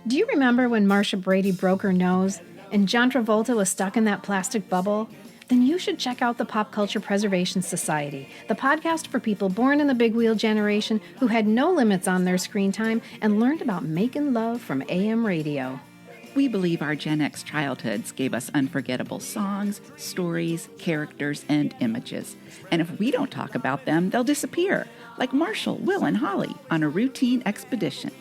Do you remember when Marcia Brady broke her nose and John Travolta was stuck in that plastic bubble? Then you should check out the Pop Culture Preservation Society, the podcast for people born in the big wheel generation who had no limits on their screen time and learned about making love from AM radio. We believe our Gen X childhoods gave us unforgettable songs, stories, characters, and images. And if we don't talk about them, they'll disappear, like Marshall, Will, and Holly on a routine expedition.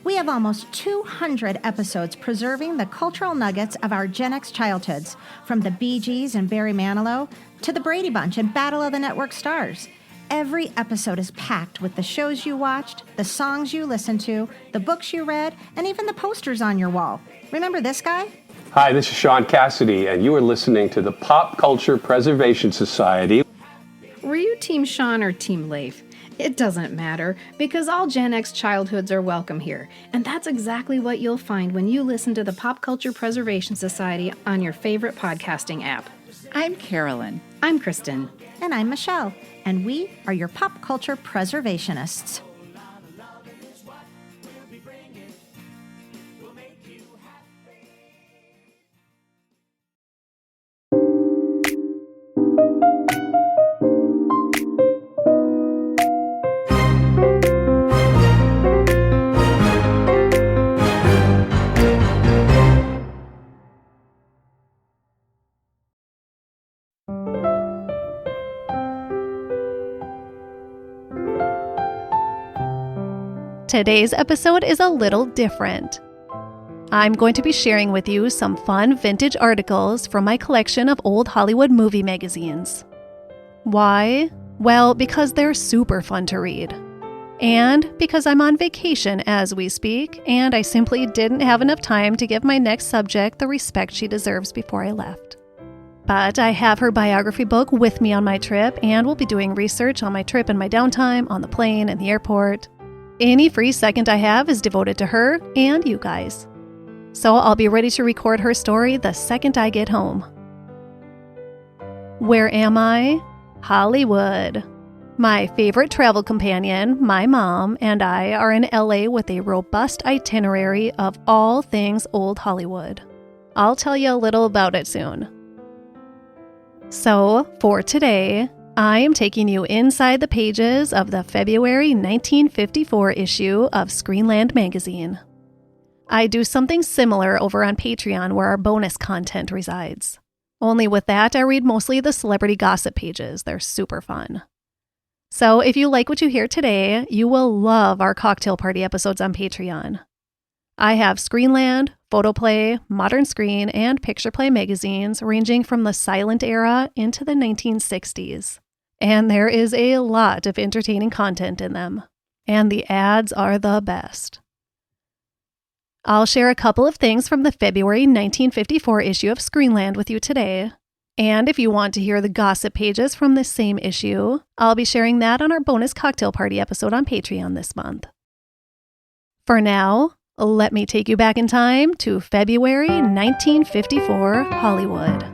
We have almost 200 episodes preserving the cultural nuggets of our Gen X childhoods, from the Bee Gees and Barry Manilow to the Brady Bunch and Battle of the Network Stars. Every episode is packed with the shows you watched, the songs you listened to, the books you read, and even the posters on your wall. Remember this guy? Hi, this is Sean Cassidy, and you are listening to the Pop Culture Preservation Society. Were you Team Sean or Team Leif? It doesn't matter, because all Gen X childhoods are welcome here, and that's exactly what you'll find when you listen to the Pop Culture Preservation Society on your favorite podcasting app. I'm Carolyn. I'm Kristen. And I'm Michelle, and we are your pop culture preservationists. Today's episode is a little different. I'm going to be sharing with you some fun vintage articles from my collection of old Hollywood movie magazines. Why? Well, because they're super fun to read. And because I'm on vacation as we speak, and I simply didn't have enough time to give my next subject the respect she deserves before I left. But I have her biography book with me on my trip, and we'll be doing research on my trip and my downtime, on the plane and the airport. Any free second I have is devoted to her and you guys. So I'll be ready to record her story the second I get home. Where am I? Hollywood. My favorite travel companion, my mom, and I are in LA with a robust itinerary of all things old Hollywood. I'll tell you a little about it soon. So, for today, I am taking you inside the pages of the February 1954 issue of Screenland Magazine. I do something similar over on Patreon where our bonus content resides. Only with that, I read mostly the celebrity gossip pages. They're super fun. So if you like what you hear today, you will love our cocktail party episodes on Patreon. I have Screenland, Photoplay, Modern Screen, and Picture Play magazines ranging from the silent era into the 1960s. And there is a lot of entertaining content in them. And the ads are the best. I'll share a couple of things from the February 1954 issue of Screenland with you today. And if you want to hear the gossip pages from this same issue, I'll be sharing that on our bonus cocktail party episode on Patreon this month. For now, let me take you back in time to February 1954 Hollywood.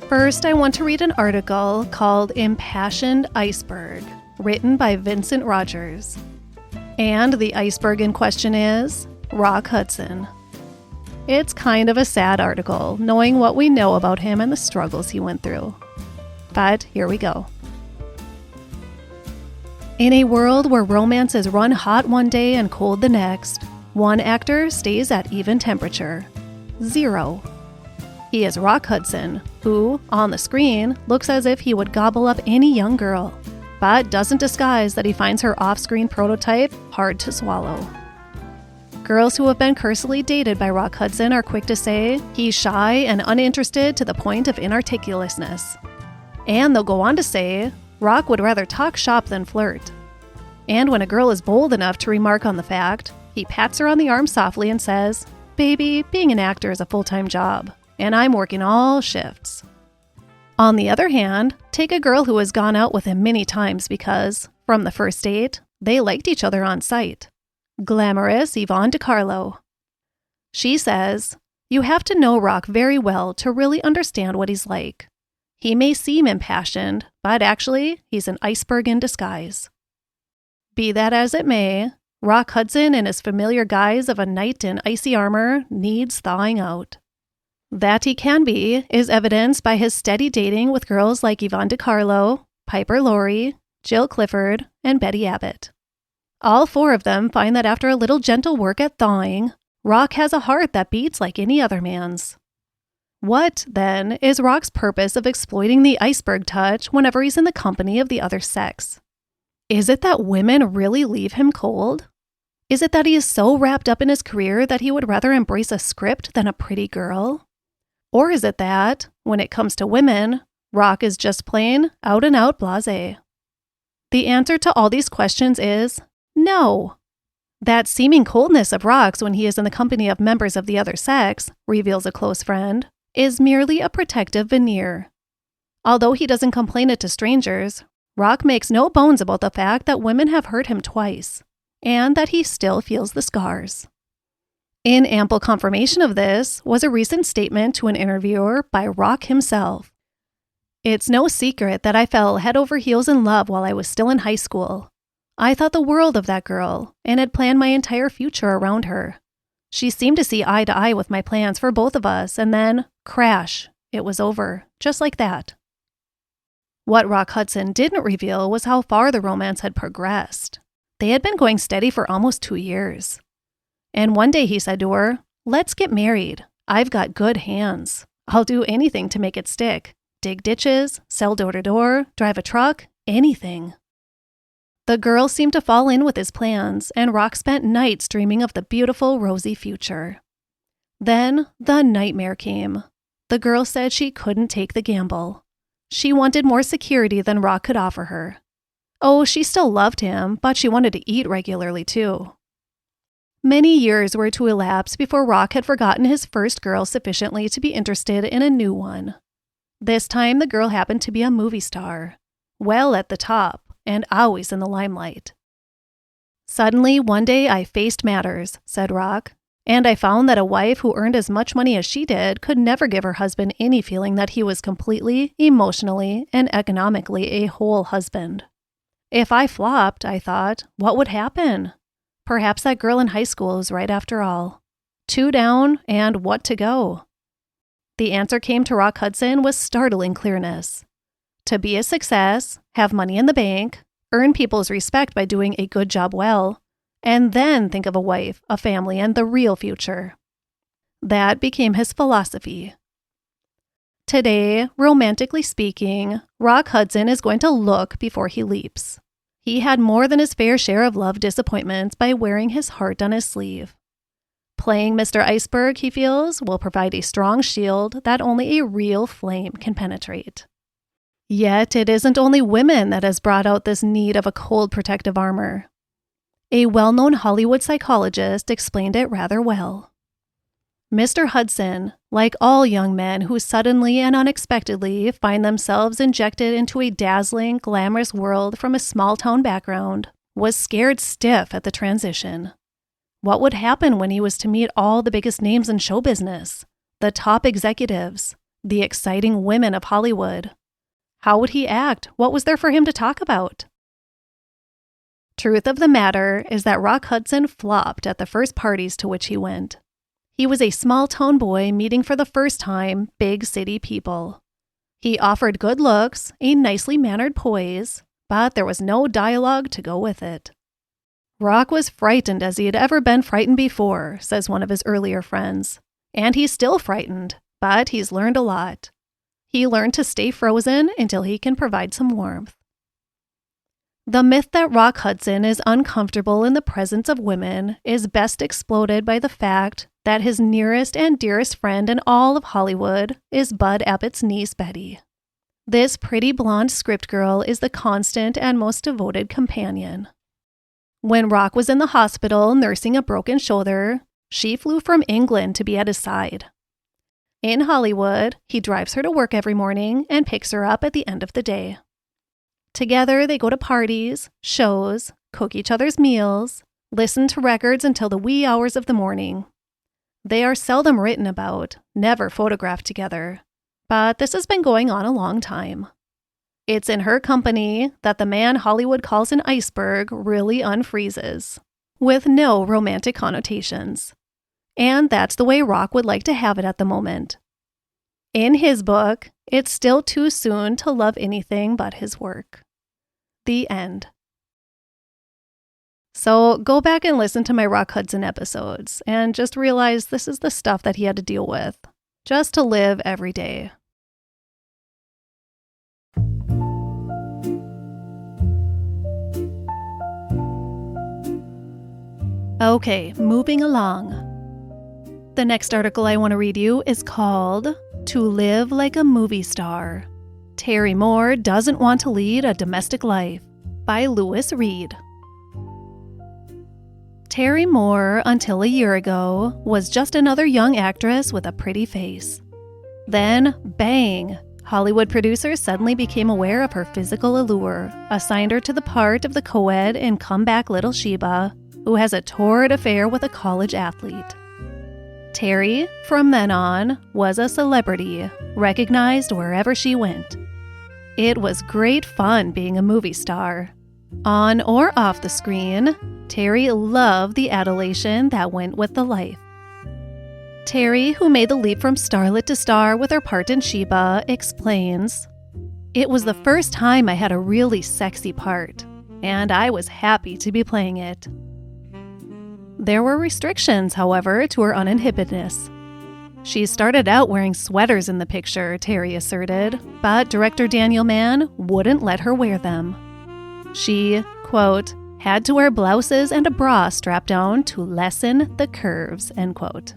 First, I want to read an article called Impassioned Iceberg, written by Vincent Rogers. And the iceberg in question is Rock Hudson. It's kind of a sad article, knowing what we know about him and the struggles he went through. But here we go. In a world where romance is run hot one day and cold the next, one actor stays at even temperature. 0. He is Rock Hudson, who, on the screen, looks as if he would gobble up any young girl, but doesn't disguise that he finds her off-screen prototype hard to swallow. Girls who have been cursily dated by Rock Hudson are quick to say he's shy and uninterested to the point of inarticulousness. And they'll go on to say Rock would rather talk shop than flirt. And when a girl is bold enough to remark on the fact, he pats her on the arm softly and says, "Baby, being an actor is a full-time job, and I'm working all shifts." On the other hand, take a girl who has gone out with him many times because, from the first date, they liked each other on sight. Glamorous Yvonne DiCarlo. She says, "You have to know Rock very well to really understand what he's like. He may seem impassioned, but actually, he's an iceberg in disguise. Be that as it may, Rock Hudson in his familiar guise of a knight in icy armor needs thawing out. That he can be is evidenced by his steady dating with girls like Yvonne DiCarlo, Piper Laurie, Jill Clifford, and Betty Abbott. All four of them find that after a little gentle work at thawing, Rock has a heart that beats like any other man's. What, then, is Rock's purpose of exploiting the iceberg touch whenever he's in the company of the other sex? Is it that women really leave him cold? Is it that he is so wrapped up in his career that he would rather embrace a script than a pretty girl? Or is it that, when it comes to women, Rock is just plain, out-and-out blasé? The answer to all these questions is no. That seeming coldness of Rock's when he is in the company of members of the other sex, reveals a close friend, is merely a protective veneer. Although he doesn't complain it to strangers, Rock makes no bones about the fact that women have hurt him twice, and that he still feels the scars. In ample confirmation of this was a recent statement to an interviewer by Rock himself. It's no secret that I fell head over heels in love while I was still in high school. I thought the world of that girl and had planned my entire future around her. She seemed to see eye to eye with my plans for both of us, and then, crash, it was over, just like that. What Rock Hudson didn't reveal was how far the romance had progressed. They had been going steady for almost 2 years. And one day he said to her, "Let's get married. I've got good hands. I'll do anything to make it stick. Dig ditches, sell door to door, drive a truck, anything." The girl seemed to fall in with his plans, and Rock spent nights dreaming of the beautiful, rosy future. Then the nightmare came. The girl said she couldn't take the gamble. She wanted more security than Rock could offer her. Oh, she still loved him, but she wanted to eat regularly too. Many years were to elapse before Rock had forgotten his first girl sufficiently to be interested in a new one. This time the girl happened to be a movie star, well at the top, and always in the limelight. "Suddenly, one day I faced matters," said Rock, "and I found that a wife who earned as much money as she did could never give her husband any feeling that he was completely, emotionally, and economically a whole husband. If I flopped, I thought, what would happen? Perhaps that girl in high school was right after all. 2 down, and what to go?" The answer came to Rock Hudson with startling clearness. To be a success, have money in the bank, earn people's respect by doing a good job well, and then think of a wife, a family, and the real future. That became his philosophy. Today, romantically speaking, Rock Hudson is going to look before he leaps. He had more than his fair share of love disappointments by wearing his heart on his sleeve. Playing Mr. Iceberg, he feels, will provide a strong shield that only a real flame can penetrate. Yet it isn't only women that has brought out this need of a cold protective armor. A well-known Hollywood psychologist explained it rather well. Mr. Hudson, like all young men who suddenly and unexpectedly find themselves injected into a dazzling, glamorous world from a small-town background, was scared stiff at the transition. What would happen when he was to meet all the biggest names in show business, the top executives, the exciting women of Hollywood? How would he act? What was there for him to talk about? Truth of the matter is that Rock Hudson flopped at the first parties to which he went. He was a small-town boy meeting for the first time big city people. He offered good looks, a nicely mannered poise, but there was no dialogue to go with it. Rock was frightened as he had ever been frightened before, says one of his earlier friends. And he's still frightened, but he's learned a lot. He learned to stay frozen until he can provide some warmth. The myth that Rock Hudson is uncomfortable in the presence of women is best exploded by the fact that his nearest and dearest friend in all of Hollywood is Bud Abbott's niece, Betty. This pretty blonde script girl is the constant and most devoted companion. When Rock was in the hospital nursing a broken shoulder, she flew from England to be at his side. In Hollywood, he drives her to work every morning and picks her up at the end of the day. Together, they go to parties, shows, cook each other's meals, listen to records until the wee hours of the morning. They are seldom written about, never photographed together, but this has been going on a long time. It's in her company that the man Hollywood calls an iceberg really unfreezes, with no romantic connotations. And that's the way Rock would like to have it at the moment. In his book, it's still too soon to love anything but his work. The end. So go back and listen to my Rock Hudson episodes and just realize this is the stuff that he had to deal with, just to live every day. Okay, moving along. The next article I want to read you is called To Live Like a Movie Star. Terry Moore Doesn't Want to Lead a Domestic Life by Lewis Reed. Terry Moore, until a year ago, was just another young actress with a pretty face. Then, bang! Hollywood producers suddenly became aware of her physical allure, assigned her to the part of the co-ed in Comeback Little Sheba, who has a torrid affair with a college athlete. Terry, from then on, was a celebrity, recognized wherever she went. It was great fun being a movie star. On or off the screen, Terry loved the adulation that went with the life. Terry, who made the leap from starlet to star with her part in Sheba, explains, "It was the first time I had a really sexy part, and I was happy to be playing it." There were restrictions, however, to her uninhibitedness. She started out wearing sweaters in the picture, Terry asserted, but director Daniel Mann wouldn't let her wear them. She, quote, had to wear blouses and a bra strapped down to lessen the curves, end quote.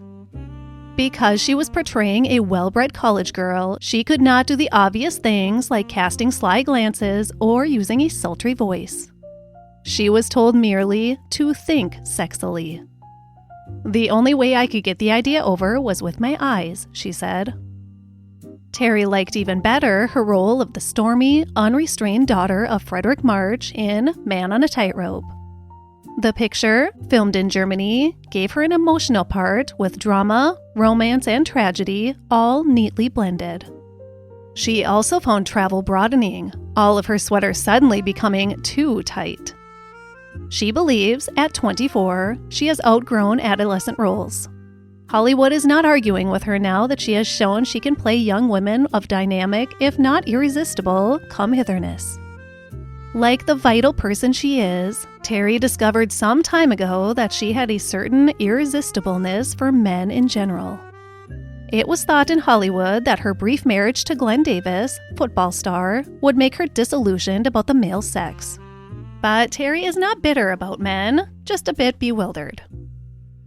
Because she was portraying a well-bred college girl, she could not do the obvious things like casting sly glances or using a sultry voice. She was told merely to think sexily. "The only way I could get the idea over was with my eyes," she said. Terry liked even better her role of the stormy, unrestrained daughter of Frederick March in Man on a Tightrope. The picture, filmed in Germany, gave her an emotional part with drama, romance, and tragedy all neatly blended. She also found travel broadening, all of her sweaters suddenly becoming too tight. She believes, at 24, she has outgrown adolescent roles. Hollywood is not arguing with her now that she has shown she can play young women of dynamic, if not irresistible, come-hitherness. Like the vital person she is, Terry discovered some time ago that she had a certain irresistibleness for men in general. It was thought in Hollywood that her brief marriage to Glenn Davis, football star, would make her disillusioned about the male sex. But Terry is not bitter about men, just a bit bewildered.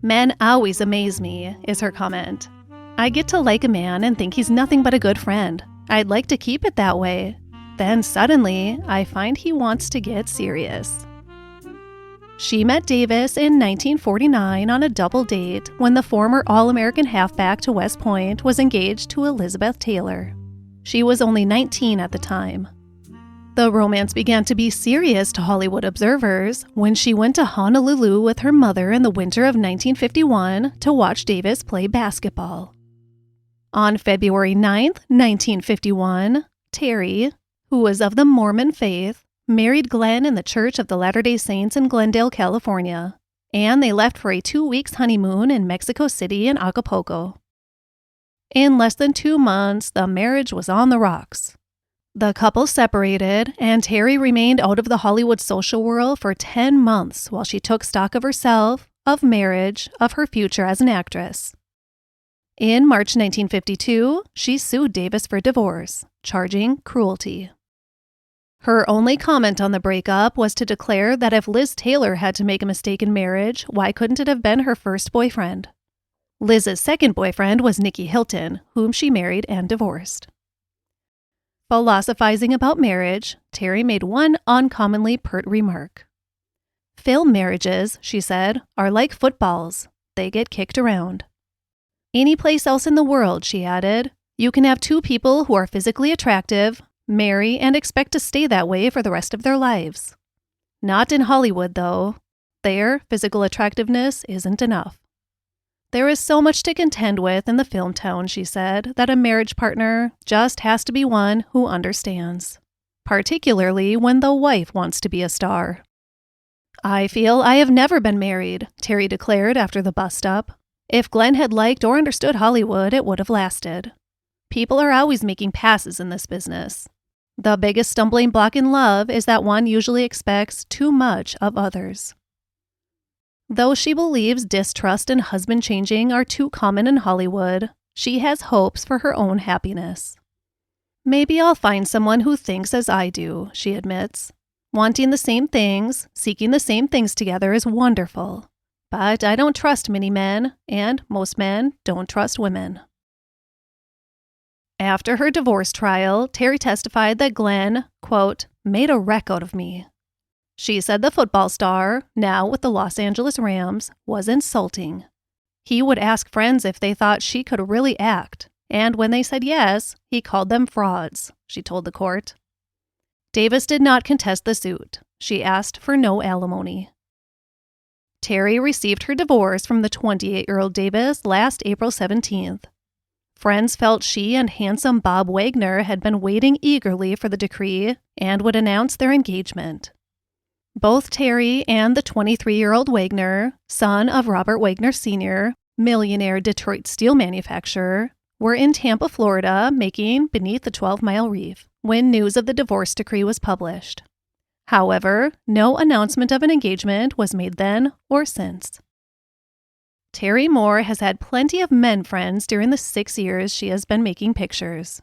"Men always amaze me," is her comment. "I get to like a man and think he's nothing but a good friend. I'd like to keep it that way. Then suddenly, I find he wants to get serious." She met Davis in 1949 on a double date when the former All-American halfback to West Point was engaged to Elizabeth Taylor. She was only 19 at the time. The romance began to be serious to Hollywood observers when she went to Honolulu with her mother in the winter of 1951 to watch Davis play basketball. On February 9th, 1951, Terry, who was of the Mormon faith, married Glenn in the Church of the Latter-day Saints in Glendale, California, and they left for a 2-week honeymoon in Mexico City and Acapulco. In less than 2 months, the marriage was on the rocks. The couple separated, and Terry remained out of the Hollywood social world for 10 months while she took stock of herself, of marriage, of her future as an actress. In March 1952, she sued Davis for divorce, charging cruelty. Her only comment on the breakup was to declare that if Liz Taylor had to make a mistake in marriage, why couldn't it have been her first boyfriend? Liz's second boyfriend was Nicky Hilton, whom she married and divorced. Philosophizing about marriage, Terry made one uncommonly pert remark. "Film marriages," she said, "are like footballs. They get kicked around." Any place else in the world, she added, you can have 2 people who are physically attractive, marry, and expect to stay that way for the rest of their lives. Not in Hollywood, though. There, physical attractiveness isn't enough. There is so much to contend with in the film town, she said, that a marriage partner just has to be one who understands. particularly when the wife wants to be a star. "I feel I have never been married," Terry declared after the bust-up. "If Glenn had liked or understood Hollywood, it would have lasted. People are always making passes in this business. The biggest stumbling block in love is that one usually expects too much of others." Though she believes distrust and husband changing are too common in Hollywood, she has hopes for her own happiness. "Maybe I'll find someone who thinks as I do," she admits. "Wanting the same things, seeking the same things together is wonderful. But I don't trust many men, and most men don't trust women." After her divorce trial, Terry testified that Glenn, quote, "made a wreck out of me." She said the football star, now with the Los Angeles Rams, was insulting. He would ask friends if they thought she could really act, and when they said yes, he called them frauds, she told the court. Davis did not contest the suit. She asked for no alimony. Terry received her divorce from the 28-year-old Davis last April 17th. Friends felt she and handsome Bob Wagner had been waiting eagerly for the decree and would announce their engagement. Both Terry and the 23-year-old Wagner, son of Robert Wagner Sr., millionaire Detroit steel manufacturer, were in Tampa, Florida, making beneath the 12-mile reef when news of the divorce decree was published. However, no announcement of an engagement was made then or since. Terry Moore has had plenty of men friends during the 6 years she has been making pictures.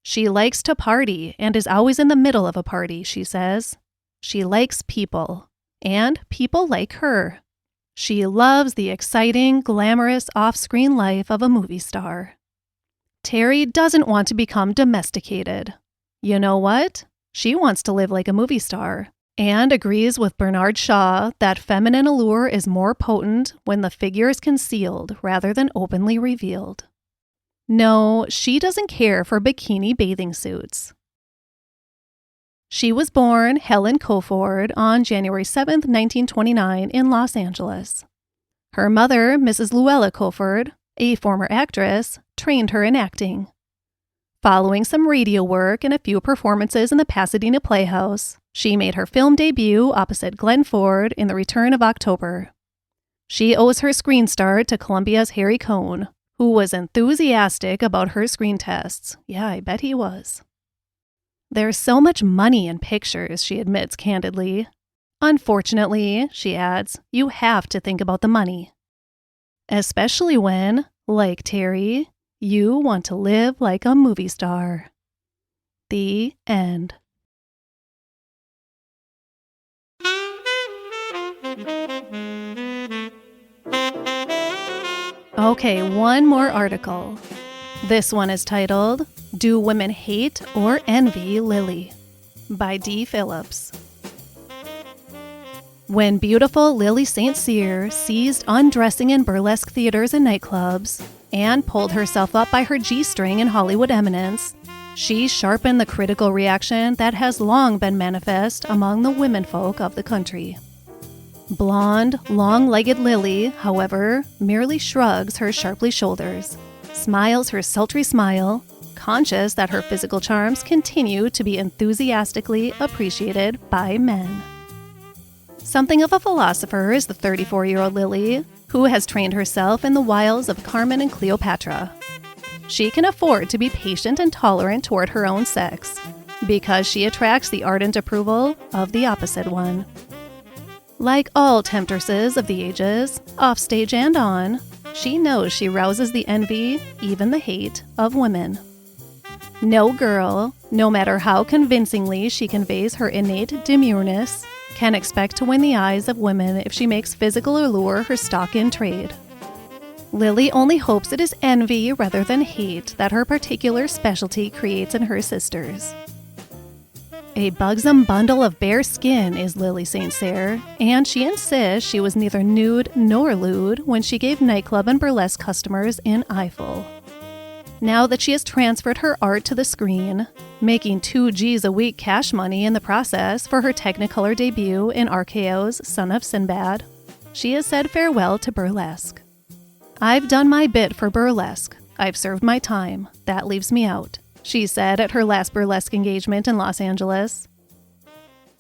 She likes to party and is always in the middle of a party, she says. She likes people, and people like her. She loves the exciting, glamorous off-screen life of a movie star. Terry doesn't want to become domesticated. You know what? She wants to live like a movie star, and agrees with Bernard Shaw that feminine allure is more potent when the figure is concealed rather than openly revealed. No, she doesn't care for bikini bathing suits. She was born Helen Coford on January 7, 1929 in Los Angeles. Her mother, Mrs. Luella Coford, a former actress, trained her in acting. Following some radio work and a few performances in the Pasadena Playhouse, she made her film debut opposite Glenn Ford in The Return of October. She owes her screen start to Columbia's Harry Cohn, who was enthusiastic about her screen tests. Yeah, I bet he was. "There's so much money in pictures," she admits candidly. "Unfortunately," she adds, "you have to think about the money. Especially when, like Terry, you want to live like a movie star." The end. Okay, one more article. This one is titled, "Do Women Hate or Envy Lili?" by D. Phillips. When beautiful Lili St. ceased undressing in burlesque theaters and nightclubs and pulled herself up by her G-string in Hollywood eminence, she sharpened the critical reaction that has long been manifest among the womenfolk of the country. Blonde, long-legged Lili, however, merely shrugs her sharply shoulders, smiles her sultry smile, conscious that her physical charms continue to be enthusiastically appreciated by men. Something of a philosopher is the 34-year-old Lili, who has trained herself in the wiles of Carmen and Cleopatra. She can afford to be patient and tolerant toward her own sex, because she attracts the ardent approval of the opposite one. Like all temptresses of the ages, offstage and on, she knows she rouses the envy, even the hate, of women. No girl, no matter how convincingly she conveys her innate demureness, can expect to win the eyes of women if she makes physical allure her stock in trade. Lili only hopes it is envy rather than hate that her particular specialty creates in her sisters. A buxom bundle of bare skin is Lili St. Cyr, and she insists she was neither nude nor lewd when she gave nightclub and burlesque customers in eyeful. Now that she has transferred her art to the screen, making $2 a week cash money in the process for her Technicolor debut in RKO's Son of Sinbad, she has said farewell to burlesque. "I've done my bit for burlesque. I've served my time. That leaves me out," she said at her last burlesque engagement in Los Angeles.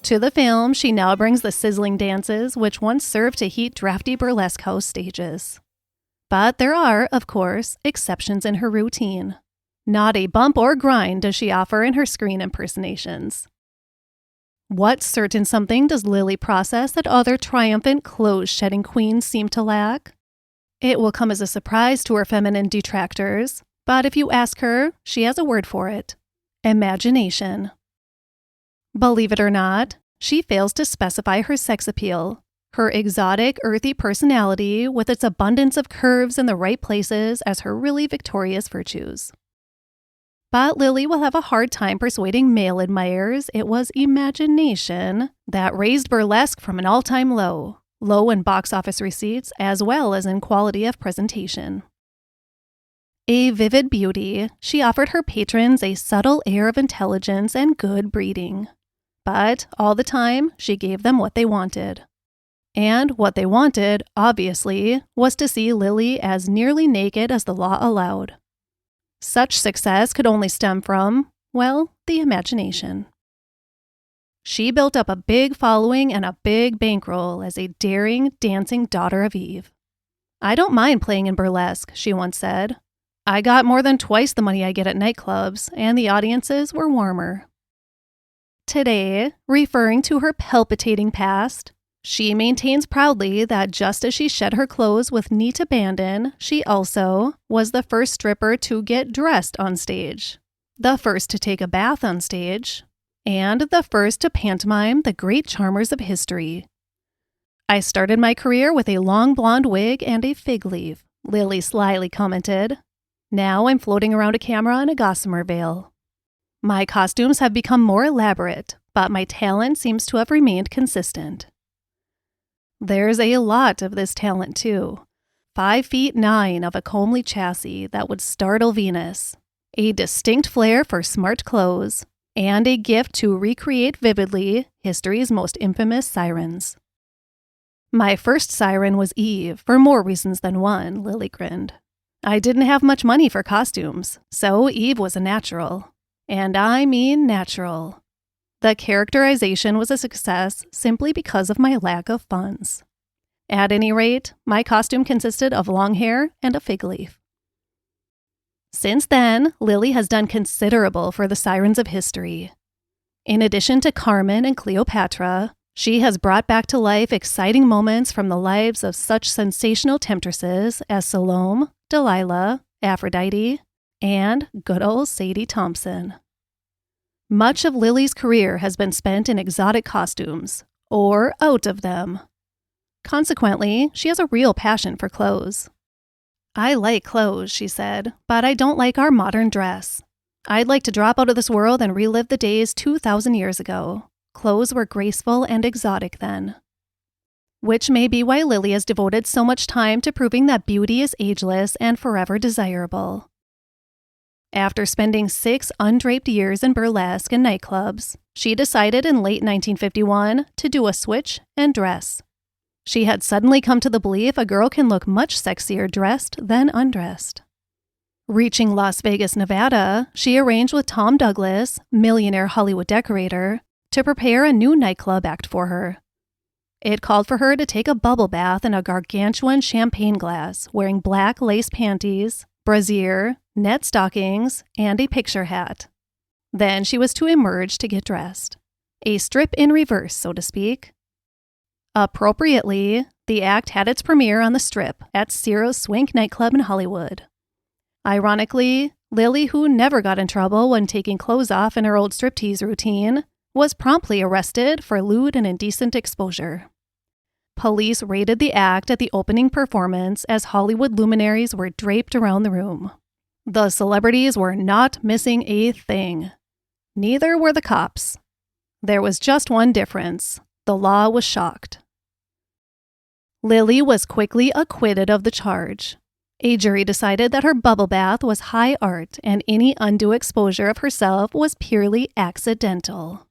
To the film, she now brings the sizzling dances which once served to heat drafty burlesque house stages. But there are, of course, exceptions in her routine. Not a bump or grind does she offer in her screen impersonations. What certain something does Lili process that other triumphant clothes-shedding queens seem to lack? It will come as a surprise to her feminine detractors, but if you ask her, she has a word for it: imagination. Believe it or not, she fails to specify her sex appeal. Her exotic, earthy personality with its abundance of curves in the right places as her really victorious virtues. But Lili will have a hard time persuading male admirers it was imagination that raised burlesque from an all-time low in box office receipts as well as in quality of presentation. A vivid beauty, she offered her patrons a subtle air of intelligence and good breeding. But all the time, she gave them what they wanted. And what they wanted, obviously, was to see Lili as nearly naked as the law allowed. Such success could only stem from, well, the imagination. She built up a big following and a big bankroll as a daring, dancing daughter of Eve. "I don't mind playing in burlesque," she once said. "I got more than twice the money I get at nightclubs, and the audiences were warmer." Today, referring to her palpitating past, she maintains proudly that just as she shed her clothes with neat abandon, she also was the first stripper to get dressed on stage, the first to take a bath on stage, and the first to pantomime the great charmers of history. "I started my career with a long blonde wig and a fig leaf," Lili slyly commented. "Now I'm floating around a camera in a gossamer veil. My costumes have become more elaborate, but my talent seems to have remained consistent." There's a lot of this talent, too. 5'9" of a comely chassis that would startle Venus, a distinct flair for smart clothes, and a gift to recreate vividly history's most infamous sirens. "My first siren was Eve, for more reasons than one," Lili grinned. "I didn't have much money for costumes, so Eve was a natural. And I mean natural. The characterization was a success simply because of my lack of funds. At any rate, my costume consisted of long hair and a fig leaf." Since then, Lili has done considerable for the sirens of history. In addition to Carmen and Cleopatra, she has brought back to life exciting moments from the lives of such sensational temptresses as Salome, Delilah, Aphrodite, and good old Sadie Thompson. Much of Lili's career has been spent in exotic costumes, or out of them. Consequently, she has a real passion for clothes. "I like clothes," she said, "but I don't like our modern dress. I'd like to drop out of this world and relive the days 2,000 years ago. Clothes were graceful and exotic then." Which may be why Lili has devoted so much time to proving that beauty is ageless and forever desirable. After spending 6 undraped years in burlesque and nightclubs, she decided in late 1951 to do a switch and dress. She had suddenly come to the belief a girl can look much sexier dressed than undressed. Reaching Las Vegas, Nevada, she arranged with Tom Douglas, millionaire Hollywood decorator, to prepare a new nightclub act for her. It called for her to take a bubble bath in a gargantuan champagne glass, wearing black lace panties, brassiere, net stockings, and a picture hat. Then she was to emerge to get dressed. A strip in reverse, so to speak. Appropriately, the act had its premiere on the Strip at Ciro's Swank nightclub in Hollywood. Ironically, Lili, who never got in trouble when taking clothes off in her old striptease routine, was promptly arrested for lewd and indecent exposure. Police raided the act at the opening performance as Hollywood luminaries were draped around the room. The celebrities were not missing a thing. Neither were the cops. There was just one difference. The law was shocked. Lili was quickly acquitted of the charge. A jury decided that her bubble bath was high art and any undue exposure of herself was purely accidental.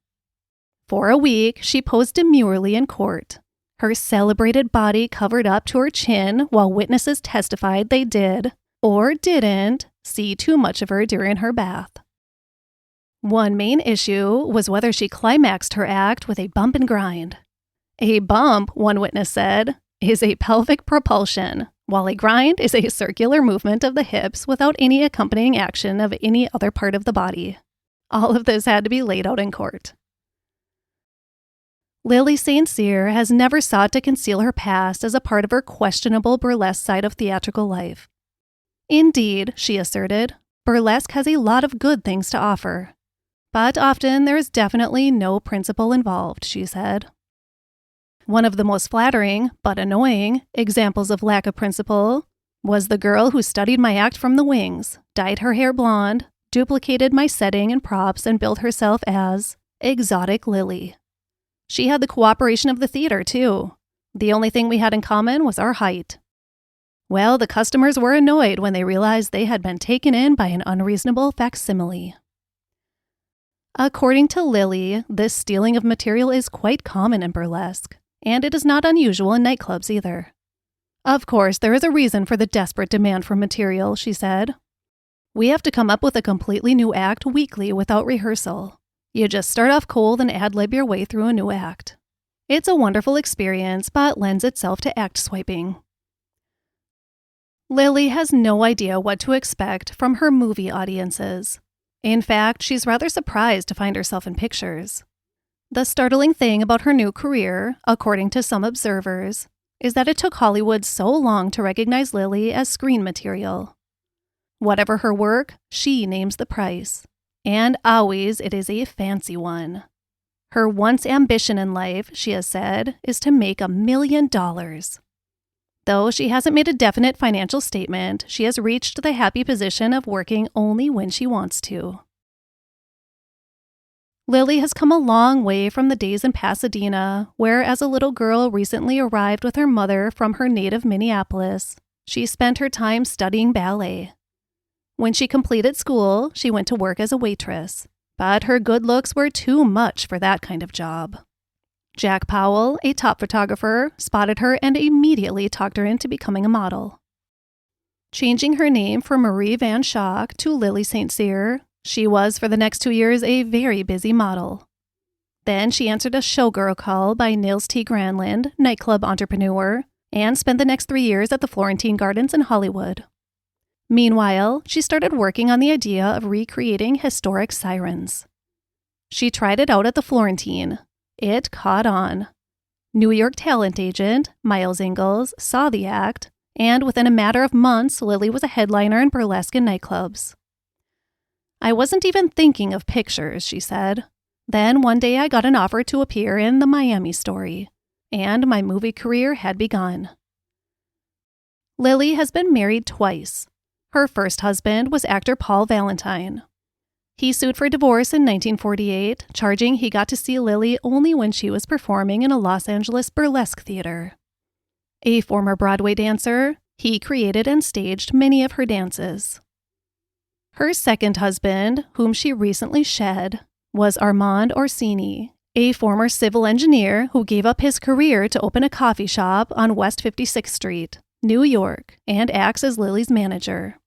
For a week, she posed demurely in court, her celebrated body covered up to her chin while witnesses testified they did, or didn't, see too much of her during her bath. One main issue was whether she climaxed her act with a bump and grind. A bump, one witness said, is a pelvic propulsion, while a grind is a circular movement of the hips without any accompanying action of any other part of the body. All of this had to be laid out in court. Lili St. has never sought to conceal her past as a part of her questionable burlesque side of theatrical life. Indeed, she asserted, burlesque has a lot of good things to offer. But often there is definitely no principle involved, she said. One of the most flattering, but annoying, examples of lack of principle was the girl who studied my act from the wings, dyed her hair blonde, duplicated my setting and props, and billed herself as Exotic Lily. She had the cooperation of the theater, too. The only thing we had in common was our height. Well, the customers were annoyed when they realized they had been taken in by an unreasonable facsimile. According to Lili, this stealing of material is quite common in burlesque, and it is not unusual in nightclubs either. Of course, there is a reason for the desperate demand for material, she said. We have to come up with a completely new act weekly without rehearsal. You just start off cold and ad-lib your way through a new act. It's a wonderful experience, but lends itself to act swiping. Lili has no idea what to expect from her movie audiences. In fact, she's rather surprised to find herself in pictures. The startling thing about her new career, according to some observers, is that it took Hollywood so long to recognize Lili as screen material. Whatever her work, she names the price. And always it is a fancy one. Her once ambition in life, she has said, is to make $1 million. Though she hasn't made a definite financial statement, she has reached the happy position of working only when she wants to. Lili has come a long way from the days in Pasadena, where as a little girl recently arrived with her mother from her native Minneapolis, she spent her time studying ballet. When she completed school, she went to work as a waitress, but her good looks were too much for that kind of job. Jack Powell, a top photographer, spotted her and immediately talked her into becoming a model. Changing her name from Marie Van Schaack to Lili St. She was for the next 2 years a very busy model. Then she answered a showgirl call by Nils T. Granlund, nightclub entrepreneur, and spent the next 3 years at the Florentine Gardens in Hollywood. Meanwhile, she started working on the idea of recreating historic sirens. She tried it out at the Florentine. It caught on. New York talent agent Miles Ingalls saw the act, and within a matter of months, Lili was a headliner in burlesque and nightclubs. I wasn't even thinking of pictures, she said. Then one day I got an offer to appear in The Miami Story, and my movie career had begun. Lili has been married twice. Her first husband was actor Paul Valentine. He sued for divorce in 1948, charging he got to see Lili only when she was performing in a Los Angeles burlesque theater. A former Broadway dancer, he created and staged many of her dances. Her second husband, whom she recently shed, was Armand Orsini, a former civil engineer who gave up his career to open a coffee shop on West 56th Street, New York, and acts as Lili's manager.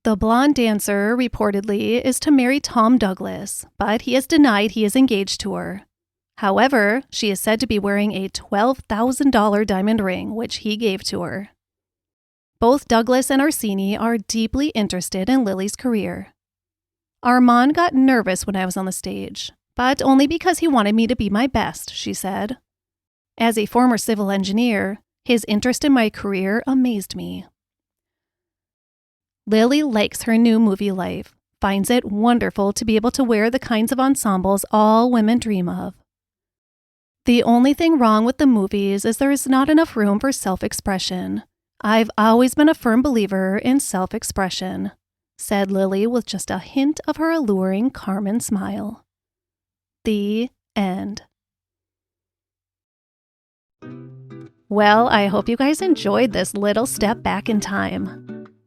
The blonde dancer, reportedly, is to marry Tom Douglas, but he has denied he is engaged to her. However, she is said to be wearing a $12,000 diamond ring, which he gave to her. Both Douglas and Orsini are deeply interested in Lili's career. Armand got nervous when I was on the stage, but only because he wanted me to be my best, she said. As a former civil engineer, his interest in my career amazed me. Lili likes her new movie life, finds it wonderful to be able to wear the kinds of ensembles all women dream of. The only thing wrong with the movies is there is not enough room for self-expression. I've always been a firm believer in self-expression, said Lili with just a hint of her alluring Carmen smile. The end. Well, I hope you guys enjoyed this little step back in time.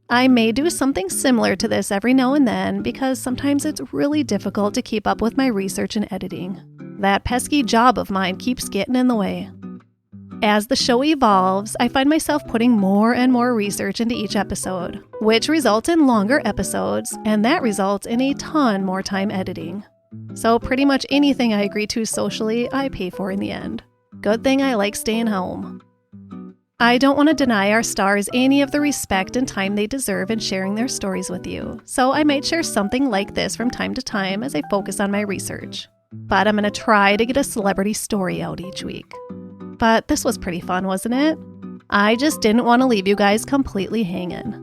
I may do something similar to this every now and then because sometimes it's really difficult to keep up with my research and editing. That pesky job of mine keeps getting in the way. As the show evolves, I find myself putting more and more research into each episode, which results in longer episodes, and that results in a ton more time editing. So pretty much anything I agree to socially, I pay for in the end. Good thing I like staying home. I don't want to deny our stars any of the respect and time they deserve in sharing their stories with you, so I might share something like this from time to time as I focus on my research. But I'm going to try to get a celebrity story out each week. But this was pretty fun, wasn't it? I just didn't want to leave you guys completely hanging.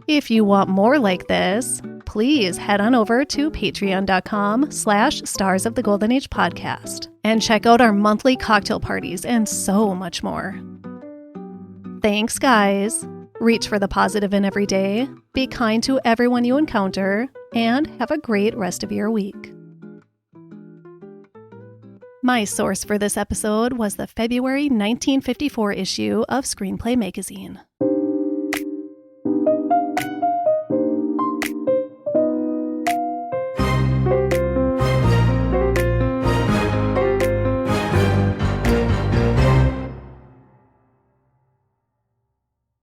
If you want more like this, please head on over to patreon.com/Stars of the Golden Age podcast and check out our monthly cocktail parties and so much more. Thanks, guys. Reach for the positive in every day, be kind to everyone you encounter, and have a great rest of your week. My source for this episode was the February 1954 issue of Screenplay Magazine.